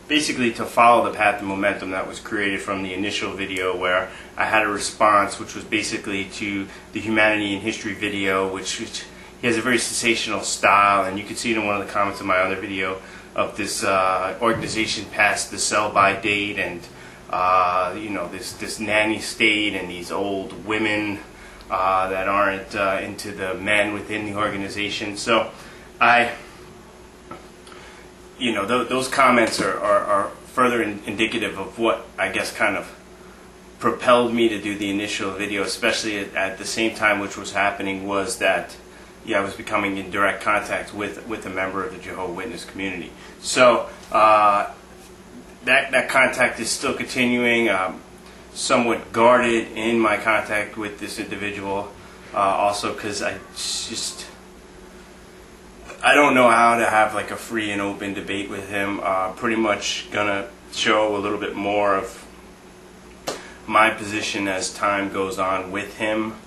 basically to follow the path of momentum that was created from the initial video, where I had a response which was basically to the Humanity in History video, which he has a very sensational style, and you can see it in one of the comments of my other video of this organization past the sell-by date, and this nanny state and these old women that aren't into the men within the organization. So those comments are further indicative of what I guess kind of propelled me to do the initial video, especially at the same time which was happening, was that I was becoming in direct contact with a member of the Jehovah Witness community. So that contact is still continuing. Somewhat guarded in my contact with this individual, also because I don't know how to have like a free and open debate with him. Pretty much gonna show a little bit more of my position as time goes on with him.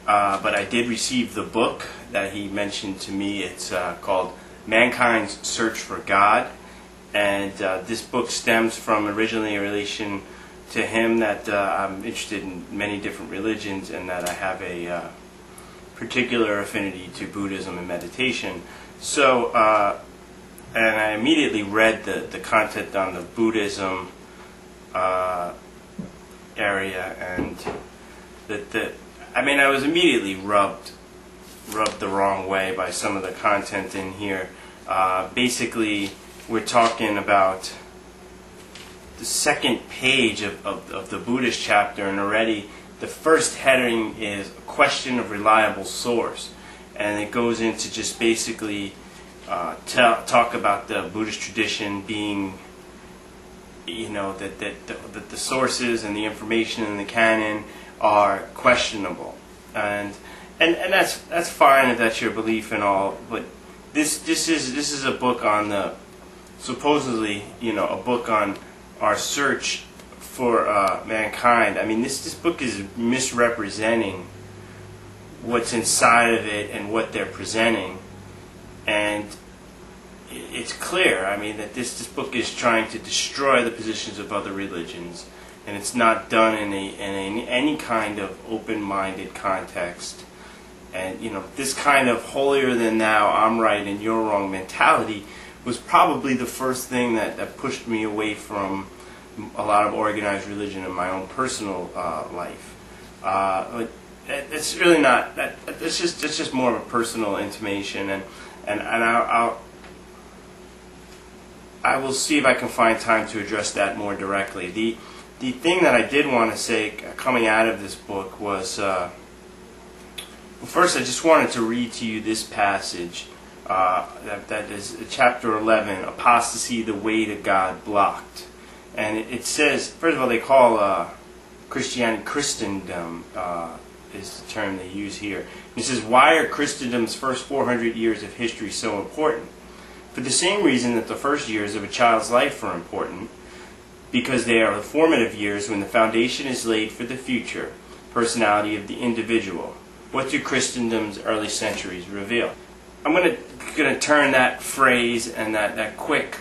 But I did receive the book that he mentioned to me. It's called Mankind's Search for God, and this book stems from originally a relation to him that I'm interested in many different religions, and that I have a particular affinity to Buddhism and meditation. So, and I immediately read the content on the Buddhism area, and I was immediately rubbed the wrong way by some of the content in here. Basically, we're talking about the second page of the Buddhist chapter, and already the first heading is a question of reliable source, and it goes into just basically talk about the Buddhist tradition being, that the sources and the information in the canon are questionable, and that's fine if that's your belief and all, but this is a book on the supposedly a book on our search for mankind. I mean, this book is misrepresenting what's inside of it and what they're presenting, and it's clear, that this book is trying to destroy the positions of other religions, and it's not done in any kind of open-minded context. And this kind of holier than thou, I'm right and you're wrong mentality was probably the first thing that pushed me away from a lot of organized religion in my own personal life. But it's really not that. It's just more of a personal intimation, and I will see if I can find time to address that more directly. The thing that I did want to say coming out of this book was, well, first I just wanted to read to you this passage. That is chapter 11, Apostasy, the Way to God Blocked. And it says, first of all, they call Christianity Christendom, is the term they use here. It says, why are Christendom's first 400 years of history so important? For the same reason that the first years of a child's life are important, because they are the formative years when the foundation is laid for the future personality of the individual. What do Christendom's early centuries reveal? I'm going to turn that phrase and that quick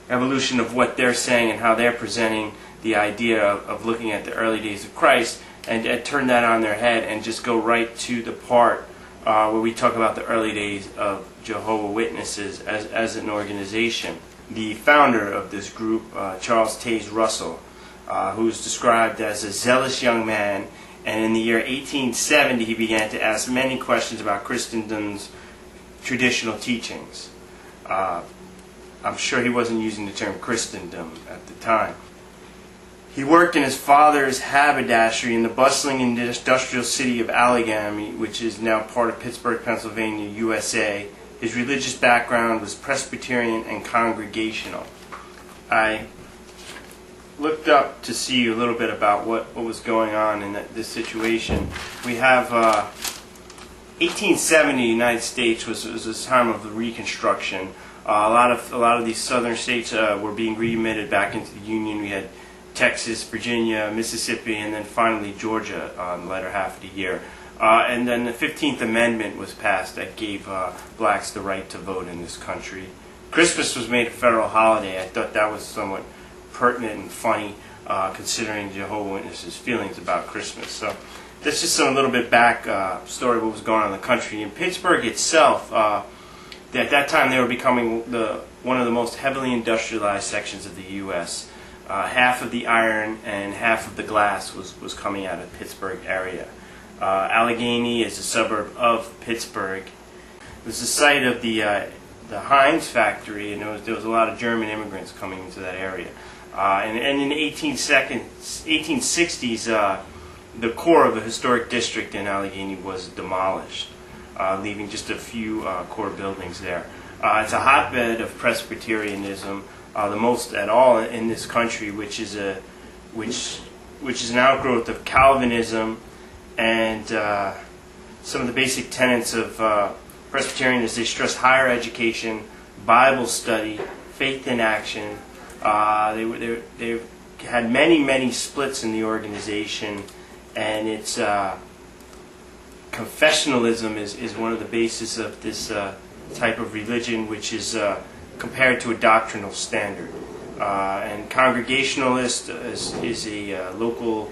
evolution of what they're saying and how they're presenting the idea of looking at the early days of Christ, and turn that on their head and just go right to the part where we talk about the early days of Jehovah Witnesses as an organization. The founder of this group, Charles Taze Russell, who is described as a zealous young man, and in the year 1870 he began to ask many questions about Christendom's traditional teachings. I'm sure he wasn't using the term Christendom at the time. He worked in his father's haberdashery in the bustling industrial city of Allegheny, which is now part of Pittsburgh, Pennsylvania, USA. His religious background was Presbyterian and Congregational. I looked up to see a little bit about what was going on in this situation. We have 1870 United States was a time of the Reconstruction. A lot of these southern states were being readmitted back into the Union. We had Texas, Virginia, Mississippi, and then finally Georgia on the latter half of the year. And then the 15th Amendment was passed that gave blacks the right to vote in this country. Christmas was made a federal holiday. I thought that was somewhat pertinent and funny, considering Jehovah Witnesses' feelings about Christmas. So that's just a little bit back story of what was going on in the country. In Pittsburgh itself, at that time they were becoming one of the most heavily industrialized sections of the U.S. Half of the iron and half of the glass was coming out of the Pittsburgh area. Allegheny is a suburb of Pittsburgh. It was the site of the Heinz factory, and there was a lot of German immigrants coming into that area. And in the 1860s, the core of the historic district in Allegheny was demolished, leaving just a few core buildings there. It's a hotbed of Presbyterianism, the most at all in this country, which is an outgrowth of Calvinism, and some of the basic tenets of Presbyterians. They stress higher education, Bible study, faith in action. They had many splits in the organization, and its confessionalism is one of the bases of this type of religion, which is compared to a doctrinal standard. And Congregationalist is a local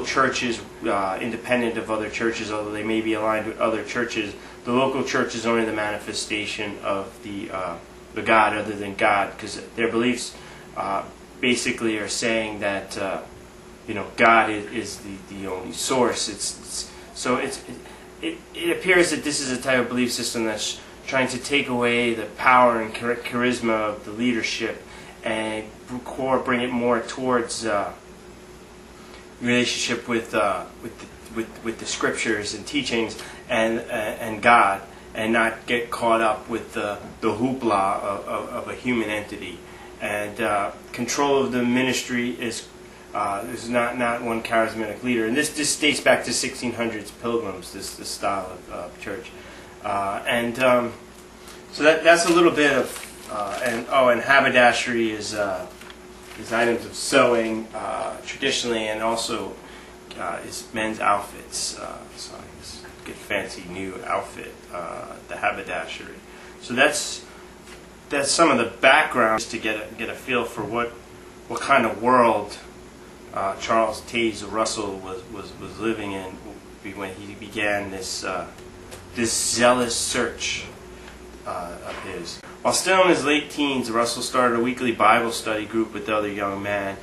churches, independent of other churches, although they may be aligned with other churches. The local church is only the manifestation of the God other than God, because their beliefs basically are saying that God is the only source. It appears that this is a type of belief system that's trying to take away the power and charisma of the leadership and bring it more towards relationship with the scriptures and teachings and God, and not get caught up with the hoopla of a human entity. And control of the ministry is not one charismatic leader. And this dates back to 1600s pilgrims, this style of church. So that's a little bit of and haberdashery is items of sewing traditionally, and also is men's outfits. So this good fancy new outfit, the haberdashery. So that's some of the background to get a feel for what kind of world Charles Taze Russell was living in when he began this zealous search of his. While still in his late teens, Russell started a weekly Bible study group with other young men,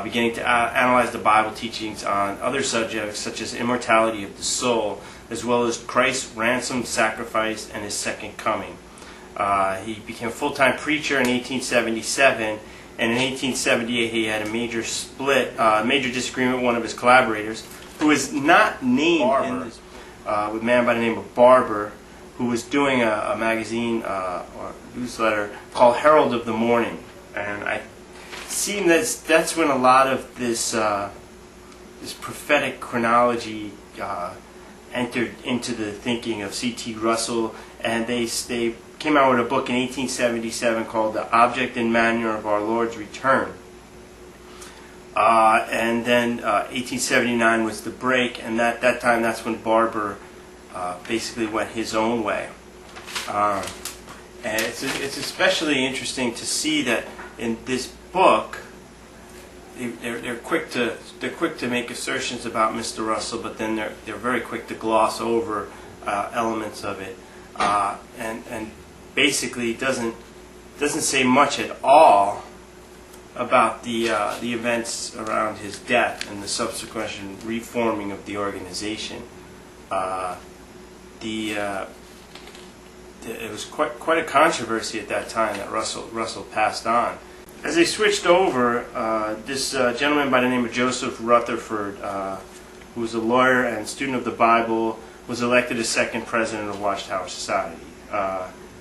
beginning to analyze the Bible teachings on other subjects such as immortality of the soul, as well as Christ's ransom sacrifice and his second coming. He became a full-time preacher in 1877, and in 1878 he had a major disagreement with one of his collaborators, who is not named in this, with a man by the name of Barber, who was doing a magazine or newsletter called Herald of the Morning. And I seem that's when a lot of this prophetic chronology entered into the thinking of C.T. Russell, and they came out with a book in 1877 called The Object and Manner of Our Lord's Return. And then 1879 was the break, and that time that's when Barber basically went his own way. And it's especially interesting to see that in this book they're quick to make assertions about Mr. Russell, but then they're very quick to gloss over elements of it, and basically doesn't say much at all about the events around his death and the subsequent reforming of the organization. It was quite a controversy at that time that Russell passed on. As they switched over, this gentleman by the name of Joseph Rutherford, who was a lawyer and student of the Bible, was elected as second president of Watchtower Society.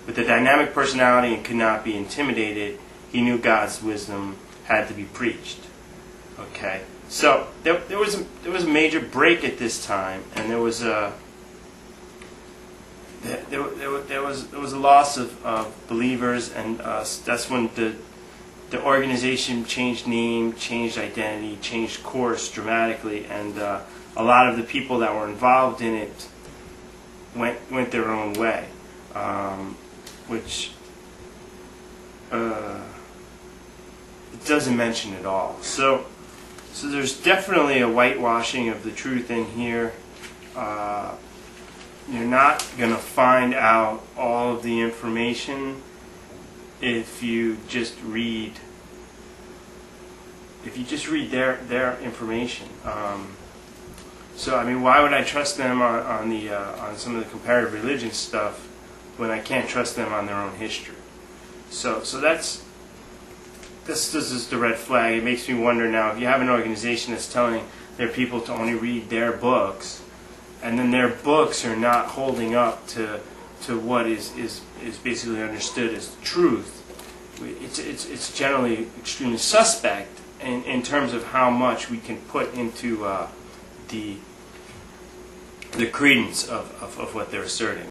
With a dynamic personality and could not be intimidated, he knew God's wisdom had to be preached. Okay, so there was a major break at this time, and there was a loss of believers, and that's when the organization changed name, changed identity, changed course dramatically, and a lot of the people that were involved in it went their own way, which it doesn't mention it all. So there's definitely a whitewashing of the truth in here. You're not going to find out all of the information if you just read their information. So I mean, why would I trust them on some of the comparative religion stuff when I can't trust them on their own history? So that's just a red flag. It makes me wonder now, if you have an organization that's telling their people to only read their books, and then their books are not holding up to what is basically understood as truth, it's generally extremely suspect in terms of how much we can put into the credence of what they're asserting.